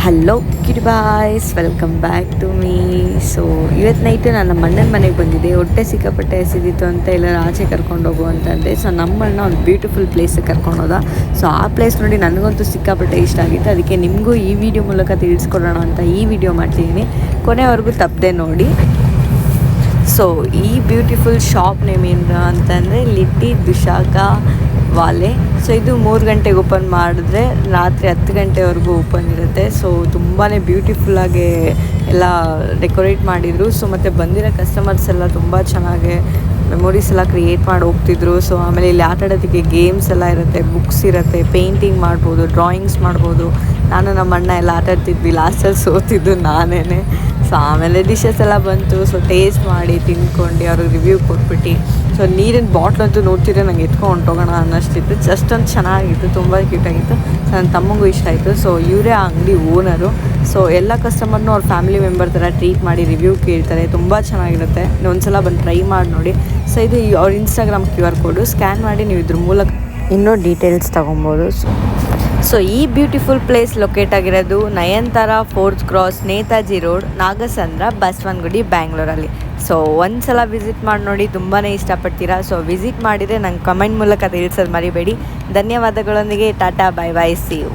Hello ಕಿಡಿ boys, welcome back to me. So ಇವತ್ತು night ನಾನು ನಮ್ಮ ಅಣ್ಣನ ಮನೆಗೆ ಬಂದಿದ್ದೆ. ಹೊಟ್ಟೆ ಸಿಕ್ಕಾಪಟ್ಟೆ ಹಸಿದಿತ್ತು ಅಂತ ಎಲ್ಲರೂ ಆಚೆ ಕರ್ಕೊಂಡು ಹೋಗು ಅಂತಂದೆ. ಸೊ ನಮ್ಮ ಅಣ್ಣ ಒಂದು ಬ್ಯೂಟಿಫುಲ್ ಪ್ಲೇಸಿಗೆ ಕರ್ಕೊಂಡು ಹೋದ. ಸೊ ಆ ಪ್ಲೇಸ್ ನೋಡಿ ನನಗಂತೂ ಸಿಕ್ಕಾಪಟ್ಟೆ ಇಷ್ಟ ಆಗಿತ್ತು. ಅದಕ್ಕೆ ನಿಮಗೂ ಈ ವಿಡಿಯೋ ಮೂಲಕ ತಿಳಿಸ್ಕೊಡೋಣ ಅಂತ ಈ ವಿಡಿಯೋ ಮಾಡ್ತಿದ್ದೀನಿ. ಕೊನೆವರೆಗೂ ತಪ್ಪದೆ ನೋಡಿ. ಸೊ ಈ ಬ್ಯೂಟಿಫುಲ್ ಶಾಪ್ ನೇಮ್ ಏನು ಅಂತಂದರೆ ಲಿಟ್ಟಿ ದುಶಾಕ ವಾಲೆ. ಸೊ ಇದು 3 ಗಂಟೆಗೆ ಓಪನ್ ಮಾಡಿದ್ರೆ ರಾತ್ರಿ 10 ಗಂಟೆವರೆಗೂ ಓಪನ್ ಇರುತ್ತೆ. ಸೊ ತುಂಬಾ ಬ್ಯೂಟಿಫುಲ್ಲಾಗಿ ಎಲ್ಲ ಡೆಕೋರೇಟ್ ಮಾಡಿದರು. ಸೊ ಮತ್ತು ಬಂದಿರೋ ಕಸ್ಟಮರ್ಸ್ ಎಲ್ಲ ತುಂಬ ಚೆನ್ನಾಗಿ ಮೆಮೊರೀಸ್ ಎಲ್ಲ ಕ್ರಿಯೇಟ್ ಮಾಡಿ ಹೋಗ್ತಿದ್ರು. ಸೊ ಆಮೇಲೆ ಇಲ್ಲಿ ಆಟ ಆಡೋದಕ್ಕೆ ಗೇಮ್ಸ್ ಎಲ್ಲ ಇರುತ್ತೆ, ಬುಕ್ಸ್ ಇರುತ್ತೆ, ಪೇಂಟಿಂಗ್ ಮಾಡ್ಬೋದು, ಡ್ರಾಯಿಂಗ್ಸ್ ಮಾಡ್ಬೋದು. ನಾನು ನಮ್ಮ ಅಣ್ಣ ಎಲ್ಲ ಆಟ ಆಡ್ತಿದ್ವಿ. ಲಾಸ್ಟಲ್ಲಿ ಸೋತಿದ್ದು ನಾನೇ. ಸೊ ಆಮೇಲೆ ಡಿಶಸ್ ಎಲ್ಲ ಬಂತು. ಸೊ ಟೇಸ್ಟ್ ಮಾಡಿ ತಿಂದ್ಕೊಂಡು ಅವ್ರಿಗೆ ರಿವ್ಯೂ ಕೊಟ್ಬಿಟ್ಟು, ಸೊ ನೀರಿನ ಬಾಟ್ಲಂತೂ ನೋಡ್ತಿದ್ರೆ ನಂಗೆ ಎತ್ಕೊಂಡು ಹೊಂಟೋಗೋಣ ಅನ್ನೋಷ್ಟಿತ್ತು. ಅಷ್ಟೊಂದು ಚೆನ್ನಾಗಿತ್ತು, ತುಂಬ ಕ್ಯೂಟಾಗಿತ್ತು. ಸೊ ನನ್ನ ತಮ್ಮಂಗೂ ಇಷ್ಟ ಆಯಿತು. ಸೊ ಇವರೇ ಆ ಅಂಗಡಿ ಓನರು. ಸೊ ಎಲ್ಲ ಕಸ್ಟಮರ್ನೂ ಅವ್ರ ಫ್ಯಾಮಿಲಿ ಮೆಂಬರ್ ಥರ ಟ್ರೀಟ್ ಮಾಡಿ ರಿವ್ಯೂ ಕೇಳ್ತಾರೆ. ತುಂಬ ಚೆನ್ನಾಗಿರುತ್ತೆ. ಒಂದ್ಸಲ ಬಂದು ಟ್ರೈ ಮಾಡಿ ನೋಡಿ. ಸೊ ಇದು ಅವ್ರ ಇನ್ಸ್ಟಾಗ್ರಾಮ್ QR ಕೋಡು ಸ್ಕ್ಯಾನ್ ಮಾಡಿ ನೀವು ಇದ್ರ ಮೂಲಕ ಇನ್ನೂ ಡೀಟೇಲ್ಸ್ ತೊಗೊಬೋದು. ಸೊ ಈ ಬ್ಯೂಟಿಫುಲ್ ಪ್ಲೇಸ್ ಲೊಕೇಟ್ ಆಗಿರೋದು Nayanthara 4th cross, Netaji road, Nagasandra, Basavanagudi, ಬ್ಯಾಂಗ್ಳೂರಲ್ಲಿ. ಸೊ ಒಂದು ಸಲ ವಿಸಿಟ್ ಮಾಡಿ ನೋಡಿ, ತುಂಬಾ ಇಷ್ಟಪಡ್ತೀರಾ. ಸೊ ವಿಸಿಟ್ ಮಾಡಿದರೆ ನಂಗೆ ಕಮೆಂಟ್ ಮೂಲಕ ತಿಳಿಸೋದು ಮರಿಬೇಡಿ. ಧನ್ಯವಾದಗಳೊಂದಿಗೆ tata, bye bye, see you.